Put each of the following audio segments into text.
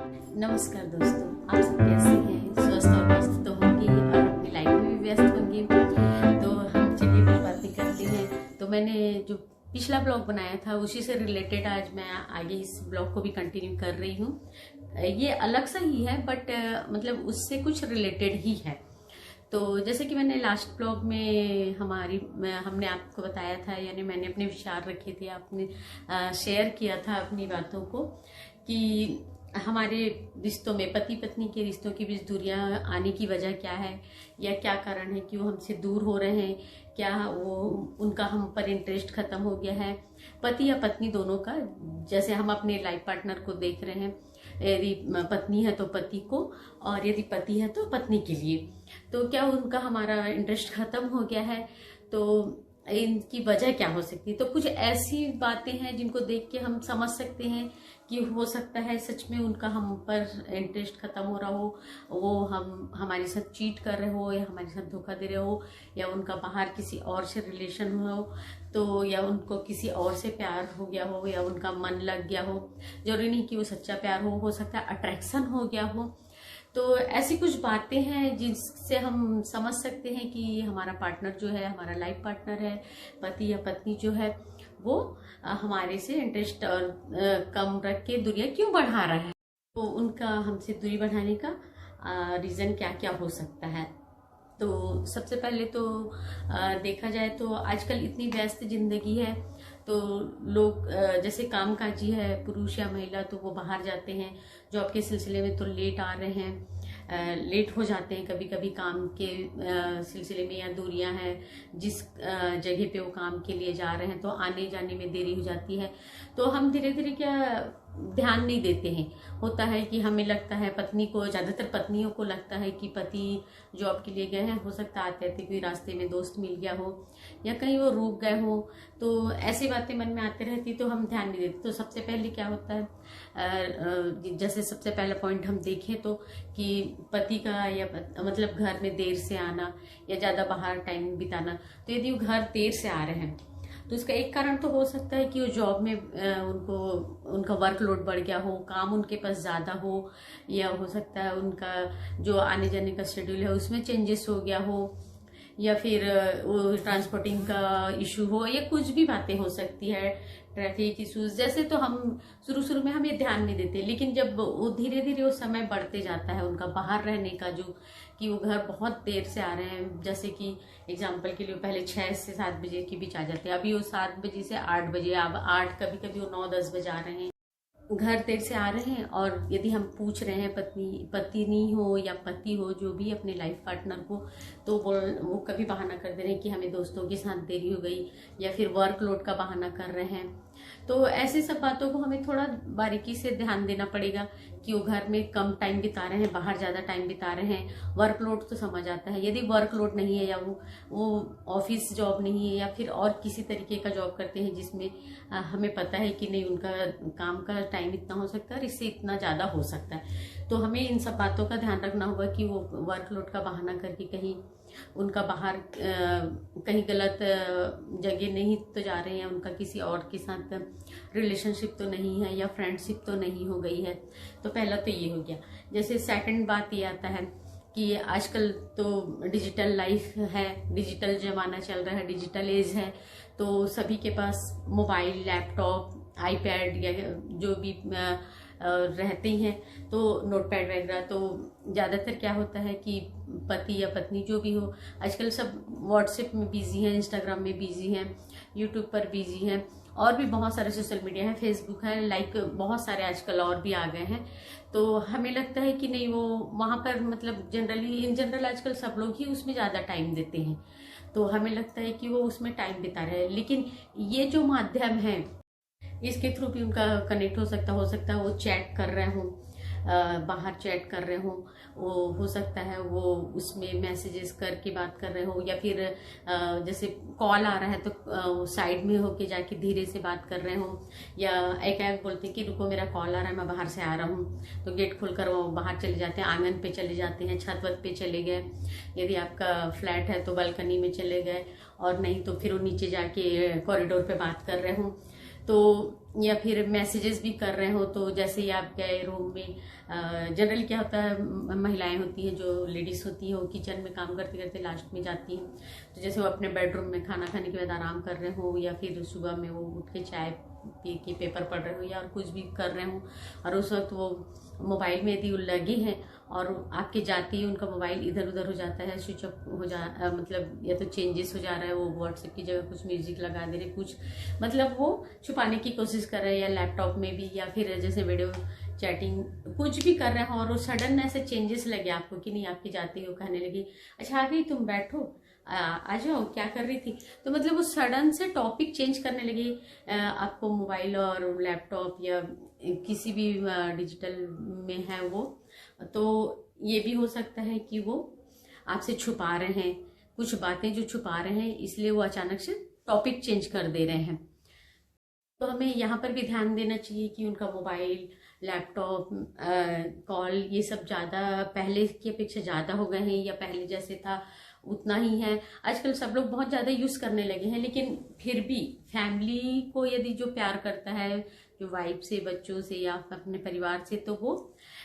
नमस्कार दोस्तों, आप सब कैसे हैं? स्वस्थ और मस्त तो होंगे और अपनी लाइफ में भी व्यस्त होंगे। तो हम चलिए कुछ बातें करते हैं। तो मैंने जो पिछला ब्लॉग बनाया था उसी से रिलेटेड आज मैं आगे इस ब्लॉग को भी कंटिन्यू कर रही हूँ। ये अलग सा ही है बट मतलब उससे कुछ रिलेटेड ही है। तो जैसे कि मैंने लास्ट ब्लॉग में हमने आपको बताया था, यानी मैंने अपने विचार रखे थे, आपने शेयर किया था अपनी बातों को कि हमारे रिश्तों में, पति पत्नी के रिश्तों के बीच दूरियां आने की वजह क्या है या क्या कारण है कि वो हमसे दूर हो रहे हैं। क्या वो उनका हम पर इंटरेस्ट खत्म हो गया है, पति या पत्नी दोनों का। जैसे हम अपने लाइफ पार्टनर को देख रहे हैं, यदि पत्नी है तो पति को, और यदि पति है तो पत्नी के लिए। तो क्या उनका हमारा इंटरेस्ट खत्म हो गया है? तो इनकी वजह क्या हो सकती है? तो कुछ ऐसी बातें हैं जिनको देख के हम समझ सकते हैं कि हो सकता है सच में उनका हम पर इंटरेस्ट खत्म हो रहा हो, वो हमारे साथ चीट कर रहे हो या हमारे साथ धोखा दे रहे हो, या उनका बाहर किसी और से रिलेशन हो, तो या उनको किसी और से प्यार हो गया हो, या उनका मन लग गया हो। जरूरी नहीं कि वो सच्चा प्यार हो सकता है अट्रैक्शन हो गया हो। तो ऐसी कुछ बातें हैं जिससे हम समझ सकते हैं कि हमारा पार्टनर जो है, हमारा लाइफ पार्टनर है, पति या पत्नी जो है, वो हमारे से इंटरेस्ट और कम रख के दूरियां क्यों बढ़ा रहा है। तो उनका हमसे दूरी बढ़ाने का रीजन क्या क्या हो सकता है। तो सबसे पहले तो देखा जाए तो आजकल इतनी व्यस्त जिंदगी है, तो लोग जैसे कामकाजी है, पुरुष या महिला, तो वो बाहर जाते हैं जॉब के सिलसिले में, तो लेट आ रहे हैं, लेट हो जाते हैं कभी कभी काम के सिलसिले में, या दूरियां हैं जिस जगह पे वो काम के लिए जा रहे हैं तो आने जाने में देरी हो जाती है। तो हम धीरे धीरे क्या ध्यान नहीं देते हैं। होता है कि हमें लगता है, पत्नी को, ज्यादातर पत्नियों को लगता है कि पति जॉब के लिए गए हैं, हो सकता है आते आते कोई रास्ते में दोस्त मिल गया हो या कहीं वो रुक गए हो, तो ऐसी बातें मन में आती रहती, तो हम ध्यान नहीं देते। तो सबसे पहले क्या होता है, जैसे सबसे पहला पॉइंट हम देखें तो कि पति का या मतलब घर में देर से आना या ज्यादा बाहर टाइम बिताना। तो यदि वो घर देर से आ रहे हैं तो इसका एक कारण तो हो सकता है कि वो जॉब में उनका वर्कलोड बढ़ गया हो, काम उनके पास ज्यादा हो, या हो सकता है उनका जो आने जाने का शेड्यूल है उसमें चेंजेस हो गया हो, या फिर वो ट्रांसपोर्टिंग का इशू हो, या कुछ भी बातें हो सकती है, ट्रैफिक इश्यूज जैसे। तो हम शुरू में हम ये ध्यान नहीं देते, लेकिन जब वो धीरे धीरे वो समय बढ़ते जाता है उनका बाहर रहने का, जो कि वो घर बहुत देर से आ रहे हैं, जैसे कि एग्जाम्पल के लिए पहले 6 से 7 बजे के बीच आ जाते हैं, अभी वो 7 बजे से 8 बजे, अब 8, कभी कभी वो 9-10 बजे आ रहे हैं, घर देर से आ रहे हैं। और यदि हम पूछ रहे हैं पत्नी हो या पति हो, जो भी अपने लाइफ पार्टनर को, तो वो कभी बहाना कर दे रहे हैं कि हमें दोस्तों के साथ देरी हो गई, या फिर वर्कलोड का बहाना कर रहे हैं। तो ऐसी सब बातों को हमें थोड़ा बारीकी से ध्यान देना पड़ेगा कि वो घर में कम टाइम बिता रहे हैं, बाहर ज्यादा टाइम बिता रहे हैं। वर्कलोड तो समझ आता है, यदि वर्कलोड नहीं है या वो ऑफिस जॉब नहीं है, या फिर और किसी तरीके का जॉब करते हैं जिसमें हमें पता है कि नहीं उनका काम का टाइम इतना हो सकता है और इससे इतना ज्यादा हो सकता है, तो हमें इन सब बातों का ध्यान रखना होगा कि वो वर्कलोड का बहाना करके कहीं उनका बाहर कहीं गलत जगह नहीं तो जा रहे हैं, उनका किसी और के साथ रिलेशनशिप तो नहीं है, या फ्रेंडशिप तो नहीं हो गई है। तो पहला तो ये हो गया। जैसे सेकंड बात ये आता है कि आजकल तो डिजिटल लाइफ है, डिजिटल जमाना चल रहा है, डिजिटल एज है, तो सभी के पास मोबाइल, लैपटॉप, आईपैड या जो भी रहते हैं, तो नोटपैड वगैरह। तो ज्यादातर क्या होता है कि पति या पत्नी जो भी हो, आजकल सब व्हाट्सएप में बिजी हैं, इंस्टाग्राम में बिजी हैं, यूट्यूब पर बिजी हैं, और भी बहुत सारे सोशल मीडिया है, फेसबुक है, लाइक बहुत सारे आजकल और भी आ गए हैं। तो हमें लगता है कि नहीं, वो वहां पर मतलब इन जनरल आजकल सब लोग ही उसमें ज्यादा टाइम देते हैं, तो हमें लगता है कि वो उसमें टाइम बिता रहे हैं। लेकिन ये जो माध्यम है, इसके थ्रू भी उनका कनेक्ट हो सकता है वो चैट कर रहे हो, बाहर चैट कर रहे हो, वो हो सकता है वो उसमें मैसेजेस करके बात कर रहे हो, या फिर जैसे कॉल आ रहा है तो साइड में होके जाके धीरे से बात कर रहे हो, या एक बोलते हैं कि रुको मेरा कॉल आ रहा है, मैं बाहर से आ रहा हूँ, तो गेट खोलकर वो बाहर चले जाते हैं, आंगन पे चले जाते हैं, छत वत पे चले गए, यदि आपका फ्लैट है तो बालकनी में चले गए, और नहीं तो फिर वो नीचे जाके कॉरिडोर पे बात कर रहे हो। तो या फिर मैसेजेस भी कर रहे हो, तो जैसे ही आप गए रूम में, जनरली क्या होता है, महिलाएं होती हैं जो लेडीज होती हैं वो किचन में काम करते करते लास्ट में जाती हैं, तो जैसे वो अपने बेडरूम में खाना खाने के बाद आराम कर रहे हो, या फिर सुबह में वो उठ के चाय पी के पेपर पढ़ रहे हो या और कुछ भी कर रहे हो, और उस वक्त वो मोबाइल में यदि लगे हैं और आपके जाते ही उनका मोबाइल इधर उधर हो जाता है, स्विच ऑफ हो मतलब या तो चेंजेस हो जा रहा है, वो व्हाट्सएप की जगह कुछ म्यूजिक लगा दे रहे, कुछ मतलब वो छुपाने की कोशिश कर रहे हैं, या लैपटॉप में भी, या फिर जैसे वीडियो चैटिंग कुछ भी कर रहे हो, और वो सडन ऐसे चेंजेस लगे आपको कि नहीं, आपके जाते हो कहने लगी अच्छा आ गई तुम, बैठो आ जाओ, क्या कर रही थी, तो मतलब वो सडन से टॉपिक चेंज करने लगे आपको, मोबाइल और लैपटॉप या किसी भी डिजिटल में है वो, तो ये भी हो सकता है कि वो आपसे छुपा रहे हैं कुछ बातें, जो छुपा रहे हैं इसलिए वो अचानक से टॉपिक चेंज कर दे रहे हैं। तो हमें यहाँ पर भी ध्यान देना चाहिए कि उनका मोबाइल, लैपटॉप, कॉल, ये सब ज़्यादा पहले की अपेक्षा ज़्यादा हो गए हैं, या पहले जैसे था उतना ही है। आजकल सब लोग बहुत ज़्यादा यूज़ करने लगे हैं, लेकिन फिर भी फैमिली को यदि जो प्यार करता है, जो वाइफ से, बच्चों से या अपने परिवार से, तो वो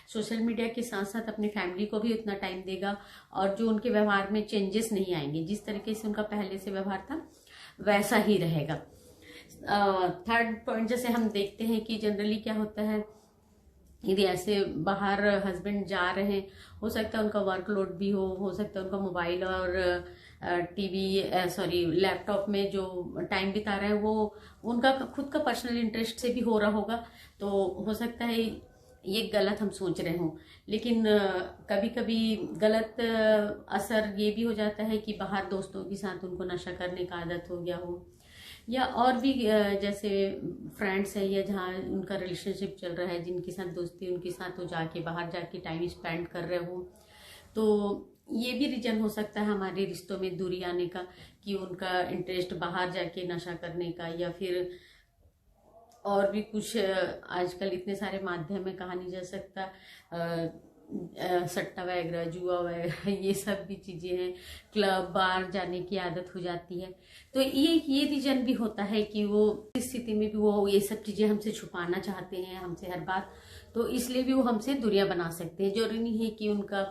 सोशल मीडिया के साथ साथ अपनी फैमिली को भी उतना टाइम देगा, और जो उनके व्यवहार में चेंजेस नहीं आएंगे, जिस तरीके से उनका पहले से व्यवहार था वैसा ही रहेगा। थर्ड पॉइंट, जैसे हम देखते हैं कि जनरली क्या होता है, यदि ऐसे बाहर हस्बैंड जा रहे हैं, हो सकता है उनका वर्कलोड भी हो सकता है उनका मोबाइल और लैपटॉप में जो टाइम बिता रहे हैं वो उनका खुद का पर्सनल इंटरेस्ट से भी हो रहा होगा, तो हो सकता है ये गलत हम सोच रहे हों, लेकिन कभी कभी गलत असर ये भी हो जाता है कि बाहर दोस्तों के साथ उनको नशा करने का आदत हो गया हो, या और भी जैसे फ्रेंड्स है, या जहाँ उनका रिलेशनशिप चल रहा है, जिनके साथ दोस्ती उनके साथ वो जाके बाहर जाके टाइम स्पेंड कर रहे हो, तो ये भी रीजन हो सकता है हमारे रिश्तों में दूरी आने का, कि उनका इंटरेस्ट बाहर जाके नशा करने का, या फिर और भी कुछ आजकल इतने सारे माध्यम में कहा नहीं जा सकता, सट्टा वगैरह, जुआ वगैरह, ये सब भी चीज़ें हैं, क्लब बार जाने की आदत हो जाती है, तो ये रीजन भी होता है कि वो इस स्थिति में भी वो ये सब चीज़ें हमसे छुपाना चाहते हैं, हमसे हर बात, तो इसलिए भी वो हमसे दूरियां बना सकते हैं। जरूरी नहीं है कि उनका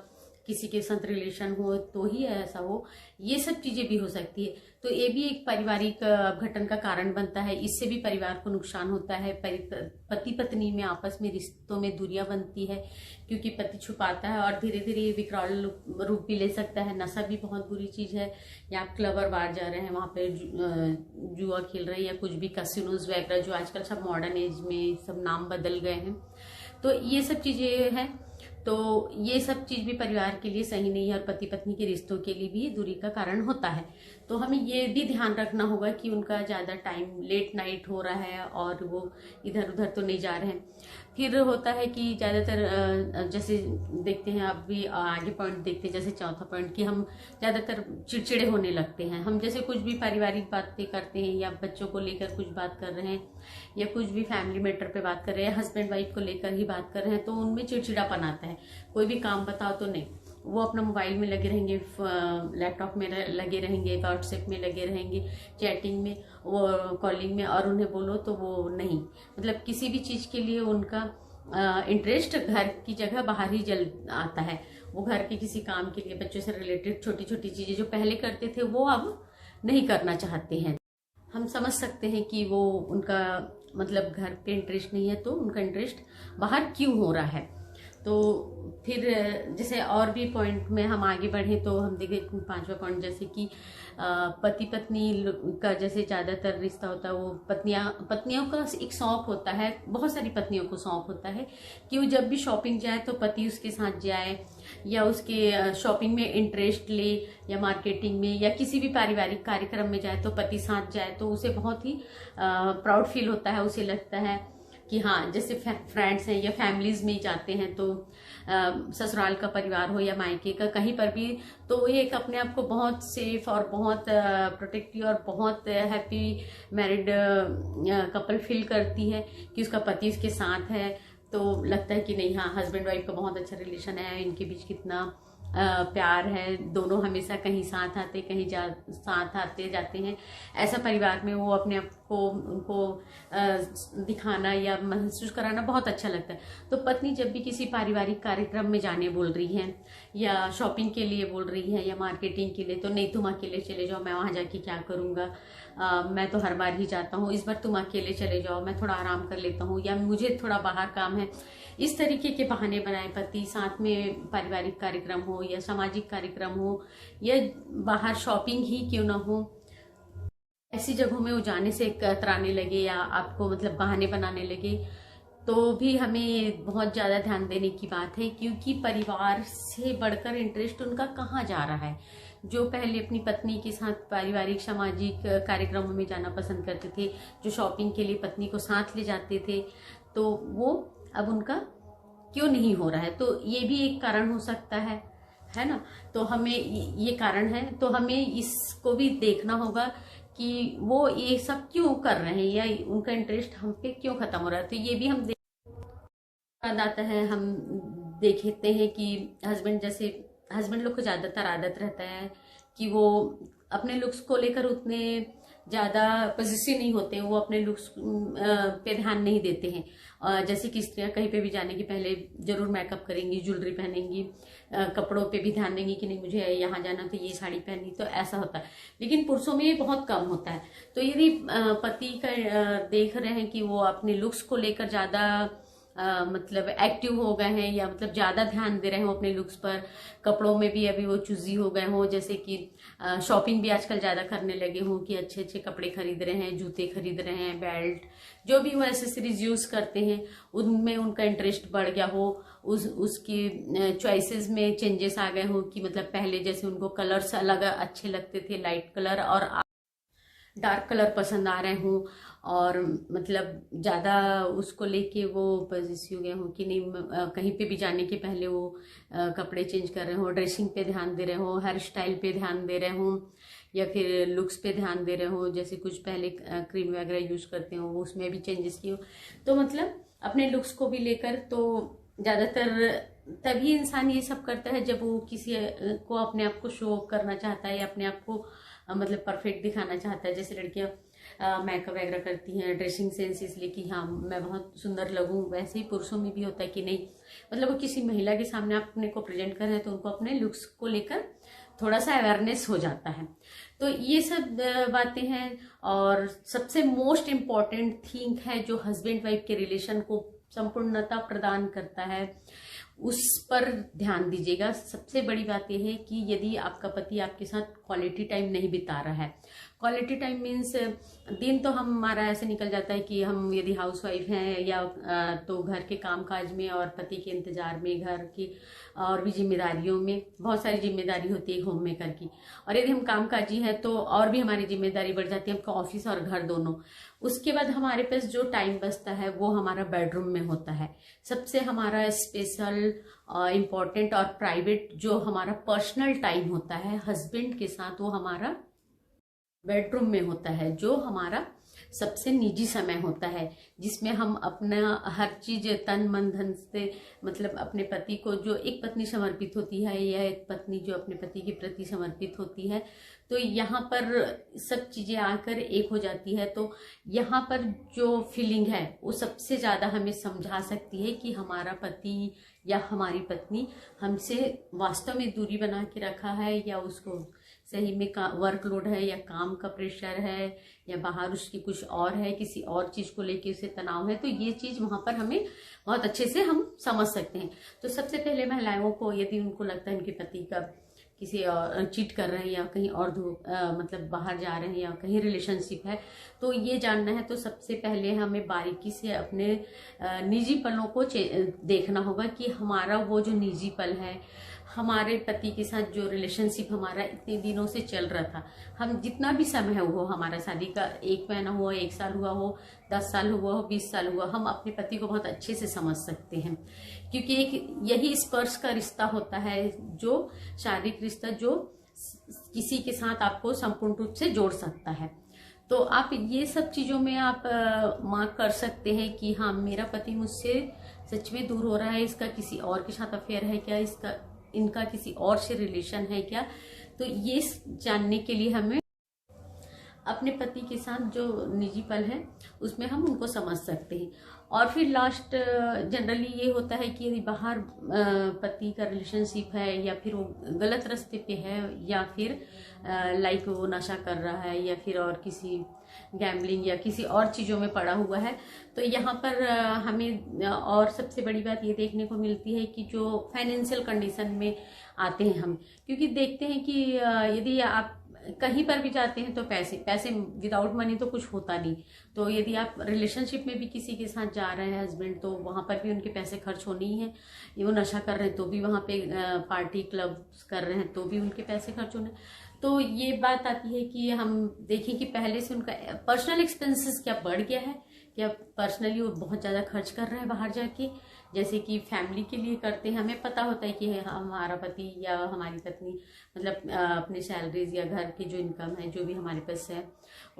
किसी के साथ रिलेशन हो तो ही ऐसा हो, ये सब चीजें भी हो सकती है, तो ये भी एक पारिवारिक अपघटन का कारण बनता है, इससे भी परिवार को नुकसान होता है, पति पत्नी में आपस में रिश्तों में दूरियां बनती है, क्योंकि पति छुपाता है और धीरे धीरे ये विकराल रूप भी ले सकता है। नशा भी बहुत बुरी चीज है, या आप क्लब और बार जा रहे हैं, वहां पे जुआ खेल रहे हैं, या कुछ भी कैसीनोज वगैरह, जो आजकल सब मॉडर्न एज में सब नाम बदल गए हैं, तो ये सब चीजें हैं, तो ये सब चीज भी परिवार के लिए सही नहीं है, और पति पत्नी के रिश्तों के लिए भी दूरी का कारण होता है। तो हमें ये भी ध्यान रखना होगा कि उनका ज्यादा टाइम लेट नाइट हो रहा है और वो इधर उधर तो नहीं जा रहे हैं। फिर होता है कि ज्यादातर जैसे देखते हैं, आप भी आगे पॉइंट देखते हैं, जैसे चौथा पॉइंट, कि हम ज्यादातर चिड़चिड़े होने लगते हैं। हम जैसे कुछ भी पारिवारिक बातें करते हैं, या बच्चों को लेकर कुछ बात कर रहे हैं, या कुछ भी फैमिली मैटर पे बात कर रहे हैं, हस्बैंड वाइफ को लेकर ही बात कर रहे हैं, तो उनमें चिड़चिड़ापन आता है। कोई भी काम बताओ तो नहीं, वो अपना मोबाइल में लगे रहेंगे, लैपटॉप में लगे रहेंगे, व्हाट्सएप में लगे रहेंगे, चैटिंग में, वो कॉलिंग में, और उन्हें बोलो तो वो नहीं, मतलब किसी भी चीज के लिए उनका इंटरेस्ट घर की जगह बाहर ही जल आता है। वो घर के किसी काम के लिए, बच्चों से रिलेटेड छोटी छोटी चीजें जो पहले करते थे वो अब नहीं करना चाहते हैं। हम समझ सकते हैं कि वो उनका मतलब घर पे इंटरेस्ट नहीं है, तो उनका इंटरेस्ट बाहर क्यों हो रहा है। तो फिर जैसे और भी पॉइंट में हम आगे बढ़े तो हम देखें 5वां पॉइंट, जैसे कि पति पत्नी का जैसे ज्यादातर रिश्ता होता है, वो पत्नियों का एक शौक होता है, बहुत सारी पत्नियों को शौक होता है कि वो जब भी शॉपिंग जाए तो पति उसके साथ जाए, या उसके शॉपिंग में इंटरेस्ट ले, या मार्केटिंग में, या किसी भी पारिवारिक कार्यक्रम में जाए तो पति साथ जाए, तो उसे बहुत ही प्राउड फील होता है। उसे लगता है कि हाँ, जैसे फ्रेंड्स हैं या फैमिलीज में जाते हैं, तो ससुराल का परिवार हो या मायके का, कहीं पर भी, तो ये एक अपने आप को बहुत सेफ और बहुत प्रोटेक्टिव और बहुत हैप्पी मैरिड कपल फील करती है कि उसका पति उसके साथ है। तो लगता है कि नहीं, हाँ, हस्बैंड वाइफ का बहुत अच्छा रिलेशन है, इनके बीच कितना प्यार है, दोनों हमेशा कहीं साथ आते, कहीं साथ आते जाते हैं। ऐसा परिवार में वो अपने आप को उनको दिखाना या महसूस कराना बहुत अच्छा लगता है। तो पत्नी जब भी किसी पारिवारिक कार्यक्रम में जाने बोल रही है या शॉपिंग के लिए बोल रही है या मार्केटिंग के लिए, तो नहीं तुम अकेले चले जाओ, मैं वहाँ जाके क्या करूँगा, मैं तो हर बार ही जाता हूँ, इस बार तुम अकेले चले जाओ, मैं थोड़ा आराम कर लेता हूँ, या मुझे थोड़ा बाहर काम है। इस तरीके के बहाने बनाए पति, साथ में पारिवारिक कार्यक्रम हो या सामाजिक कार्यक्रम हो या बाहर शॉपिंग ही क्यों ना हो, ऐसी जगहों में वो जाने से कतराने लगे या आपको मतलब बहाने बनाने लगे, तो भी हमें बहुत ज़्यादा ध्यान देने की बात है, क्योंकि परिवार से बढ़कर इंटरेस्ट उनका कहाँ जा रहा है। जो पहले अपनी पत्नी के साथ पारिवारिक सामाजिक कार्यक्रमों में जाना पसंद करते थे, जो शॉपिंग के लिए पत्नी को साथ ले जाते थे, तो वो अब उनका क्यों नहीं हो रहा है। तो ये भी एक कारण हो सकता है ना। तो हमें ये कारण है, तो हमें इसको भी देखना होगा कि वो ये सब क्यों कर रहे हैं या उनका इंटरेस्ट हम पे क्यों खत्म हो रहा है। तो ये भी हम आता है, हम देखते हैं कि हस्बैंड लोग को ज्यादातर आदत रहता है कि वो अपने लुक्स को लेकर उतने ज्यादा पॉजिटिव नहीं होते हैं, वो अपने लुक्स पे ध्यान नहीं देते हैं। जैसे कि स्त्रियां कहीं पे भी जाने के पहले जरूर मेकअप करेंगी, ज्वेलरी पहनेंगी, कपड़ों पे भी ध्यान देंगी कि नहीं मुझे यहाँ जाना तो ये साड़ी पहननी, तो ऐसा होता है। लेकिन पुरुषों में ये बहुत कम होता है। तो यदि पति का देख रहे हैं कि वो अपने लुक्स को लेकर ज्यादा मतलब एक्टिव हो गए हैं या मतलब ज्यादा ध्यान दे रहे हो अपने लुक्स पर, कपड़ों में भी अभी वो चूजी हो गए हो, जैसे कि शॉपिंग भी आजकल ज्यादा करने लगे हो कि अच्छे अच्छे कपड़े खरीद रहे हैं, जूते खरीद रहे हैं, बेल्ट, जो भी वो एसेसरीज यूज करते हैं उनमें उनका इंटरेस्ट बढ़ गया हो, उसकी चॉइसेस में चेंजेस आ गए हो कि मतलब पहले जैसे उनको कलर्स अलग अच्छे लगते थे, लाइट कलर और डार्क कलर पसंद आ रहे हूँ, और मतलब ज़्यादा उसको लेके वो पॉजिटिव हो गए हों कि नहीं कहीं पे भी जाने के पहले वो कपड़े चेंज कर रहे हो, ड्रेसिंग पे ध्यान दे रहे हो, हेयर स्टाइल पे ध्यान दे रहे हो, या फिर लुक्स पे ध्यान दे रहे हो, जैसे कुछ पहले क्रीम वगैरह यूज करते हो उसमें भी चेंजेस किए हो। तो मतलब अपने लुक्स को भी लेकर तो ज़्यादातर तभी इंसान ये सब करता है जब वो किसी को अपने आप को शो करना चाहता है या अपने आप को मतलब परफेक्ट दिखाना चाहता है। जैसे लड़कियां मेकअप वगैरह करती हैं, ड्रेसिंग सेंस इसलिए कि हाँ मैं बहुत सुंदर लगूं, वैसे ही पुरुषों में भी होता है कि नहीं मतलब वो किसी महिला के सामने अपने को प्रेजेंट कर रहे हैं तो उनको अपने लुक्स को लेकर थोड़ा सा अवेयरनेस हो जाता है। तो ये सब बातें हैं। और सबसे मोस्ट इम्पॉर्टेंट थिंग है जो हस्बैंड वाइफ के रिलेशन को संपूर्णता प्रदान करता है, उस पर ध्यान दीजिएगा। सबसे बड़ी बात यह है कि यदि आपका पति आपके साथ क्वालिटी टाइम नहीं बिता रहा है, क्वालिटी टाइम मीन्स दिन तो हमारा ऐसे निकल जाता है कि हम यदि हाउसवाइफ हैं या तो घर के कामकाज में और पति के इंतजार में, घर की और भी जिम्मेदारियों में, बहुत सारी जिम्मेदारी होती है होम मेकर की, और यदि हम कामकाजी हैं तो और भी हमारी जिम्मेदारी बढ़ जाती है, हमको ऑफिस और घर दोनों। उसके बाद हमारे पास जो टाइम बचता है वो हमारा बेडरूम में होता है। सबसे हमारा स्पेशल इम्पोर्टेंट और प्राइवेट जो हमारा पर्सनल टाइम होता है हस्बैंड के साथ, वो हमारा बेडरूम में होता है, जो हमारा सबसे निजी समय होता है, जिसमें हम अपना हर चीज तन मन धन से मतलब अपने पति को, जो एक पत्नी समर्पित होती है या एक पत्नी जो अपने पति के प्रति समर्पित होती है, तो यहाँ पर सब चीजें आकर एक हो जाती है। तो यहाँ पर जो फीलिंग है वो सबसे ज्यादा हमें समझा सकती है कि हमारा पति या हमारी पत्नी हमसे वास्तव में दूरी बना के रखा है या उसको सही में वर्कलोड है या काम का प्रेशर है या बाहर उसकी कुछ और है, किसी और चीज को लेके उसे तनाव है। तो ये चीज वहां पर हमें बहुत अच्छे से हम समझ सकते हैं। तो सबसे पहले महिलाओं को यदि उनको लगता है उनके पति का किसी और चीट कर रहे हैं या कहीं और मतलब बाहर जा रहे हैं या कहीं रिलेशनशिप है, तो ये जानना है तो सबसे पहले हमें बारीकी से अपने निजी पलों को देखना होगा कि हमारा वो जो निजी पल है, हमारे पति के साथ जो रिलेशनशिप हमारा इतने दिनों से चल रहा था, हम जितना भी समय हो हमारा शादी का, 1 महीना हुआ, 1 साल हुआ हो, 10 साल हुआ हो, 20 साल हुआ, हम अपने पति को बहुत अच्छे से समझ सकते हैं, क्योंकि एक यही स्पर्श का रिश्ता होता है, जो शारीरिक रिश्ता जो किसी के साथ आपको संपूर्ण रूप से जोड़ सकता है। तो आप ये सब चीजों में आप मार्क कर सकते हैं कि हाँ मेरा पति मुझसे सच में दूर हो रहा है, इसका किसी और के साथ अफेयर है क्या, इनका किसी और से रिलेशन है क्या। तो ये जानने के लिए हमें अपने पति के साथ जो निजी पल है उसमें हम उनको समझ सकते हैं। और फिर लास्ट जनरली ये होता है कि यदि बाहर पति का रिलेशनशिप है या फिर वो गलत रास्ते पे है या फिर लाइक वो नशा कर रहा है या फिर और किसी गैम्बलिंग या किसी और चीज़ों में पड़ा हुआ है, तो यहाँ पर हमें और सबसे बड़ी बात ये देखने को मिलती है कि जो फाइनेंशियल कंडीशन में आते हैं हम, क्योंकि देखते हैं कि यदि आप कहीं पर भी जाते हैं तो पैसे विदाउट मनी तो कुछ होता नहीं। तो यदि आप रिलेशनशिप में भी किसी के साथ जा रहे हैं हस्बैंड, तो वहाँ पर भी उनके पैसे खर्च होने ही हैं। ये वो नशा कर रहे हैं तो भी वहाँ पे पार्टी क्लब कर रहे हैं तो भी उनके पैसे खर्च होने। तो ये बात आती है कि हम देखें कि पहले से उनका पर्सनल एक्सपेंसेस क्या बढ़ गया है, क्या पर्सनली वो बहुत ज़्यादा खर्च कर रहे हैं बाहर जाके, जैसे कि फैमिली के लिए करते हैं। हमें पता होता है कि हमारा पति या हमारी पत्नी मतलब अपनी सैलरीज या घर की जो इनकम है, जो भी हमारे पास है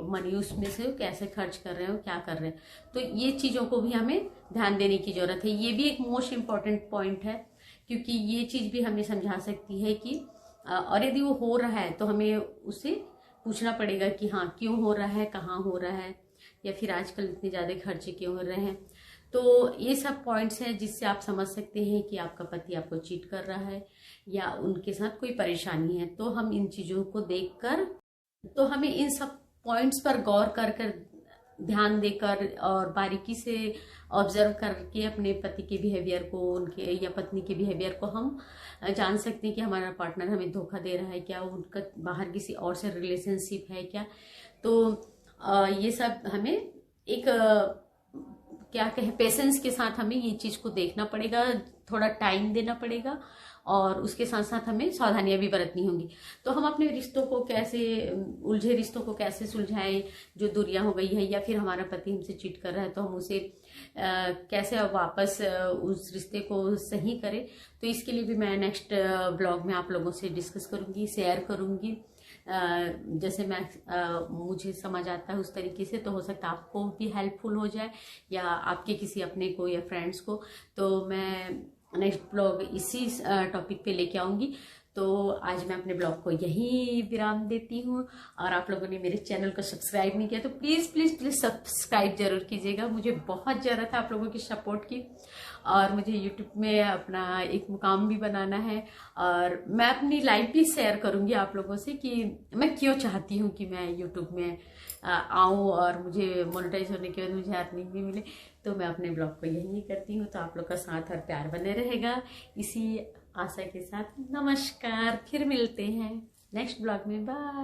मनी, उसमें से कैसे खर्च कर रहे हो, क्या कर रहे हैं। तो ये चीज़ों को भी हमें ध्यान देने की ज़रूरत है। ये भी एक मोस्ट इम्पॉर्टेंट पॉइंट है, क्योंकि ये चीज़ भी हमें समझा सकती है कि और यदि वो हो रहा है तो हमें उससे पूछना पड़ेगा कि हाँ क्यों हो रहा है, कहाँ हो रहा है, या फिर आजकल इतने ज़्यादा खर्चे क्यों हो रहे हैं। तो ये सब पॉइंट्स हैं जिससे आप समझ सकते हैं कि आपका पति आपको चीट कर रहा है या उनके साथ कोई परेशानी है। तो हम इन चीज़ों को देखकर, तो हमें इन सब पॉइंट्स पर गौर कर ध्यान देकर और बारीकी से ऑब्जर्व करके अपने पति के बिहेवियर को, उनके या पत्नी के बिहेवियर को हम जान सकते हैं कि हमारा पार्टनर हमें धोखा दे रहा है क्या, उनका बाहर किसी और से रिलेशनशिप है क्या। तो ये सब हमें एक क्या कहें पेशेंस के साथ हमें ये चीज़ को देखना पड़ेगा, थोड़ा टाइम देना पड़ेगा और उसके साथ साथ हमें सावधानियां भी बरतनी होंगी। तो हम अपने रिश्तों को कैसे, उलझे रिश्तों को कैसे सुलझाएं, जो दूरियां हो गई है या फिर हमारा पति हमसे चीट कर रहा है तो हम उसे कैसे वापस उस रिश्ते को सही करें। तो इसके लिए भी मैं नेक्स्ट ब्लॉग में आप लोगों से डिस्कस करूंगी, शेयर करूंगी। जैसे मैं मुझे समझ आता है उस तरीके से, तो हो सकता है आपको भी हेल्पफुल हो जाए या आपके किसी अपने को या फ्रेंड्स को। तो मैं नेक्स्ट ब्लॉग इसी टॉपिक पे लेके आऊंगी। तो आज मैं अपने ब्लॉग को यहीं विराम देती हूँ। और आप लोगों ने मेरे चैनल को सब्सक्राइब नहीं किया तो प्लीज़ प्लीज़ प्लीज़ सब्सक्राइब जरूर कीजिएगा। मुझे बहुत ज़रूरत है आप लोगों की सपोर्ट की, और मुझे यूट्यूब में अपना एक मुकाम भी बनाना है। और मैं अपनी लाइफ भी शेयर करूँगी आप लोगों से कि मैं क्यों चाहती हूँ कि मैं यूट्यूब में आऊँ और मुझे मोनेटाइज होने के बाद मुझे अर्निंग भी मिले। तो मैं अपने ब्लॉग को यही करती हूँ। तो आप लोग का साथ और प्यार बने रहेगा, इसी आशा के साथ नमस्कार। फिर मिलते हैं नेक्स्ट ब्लॉग में। बाय।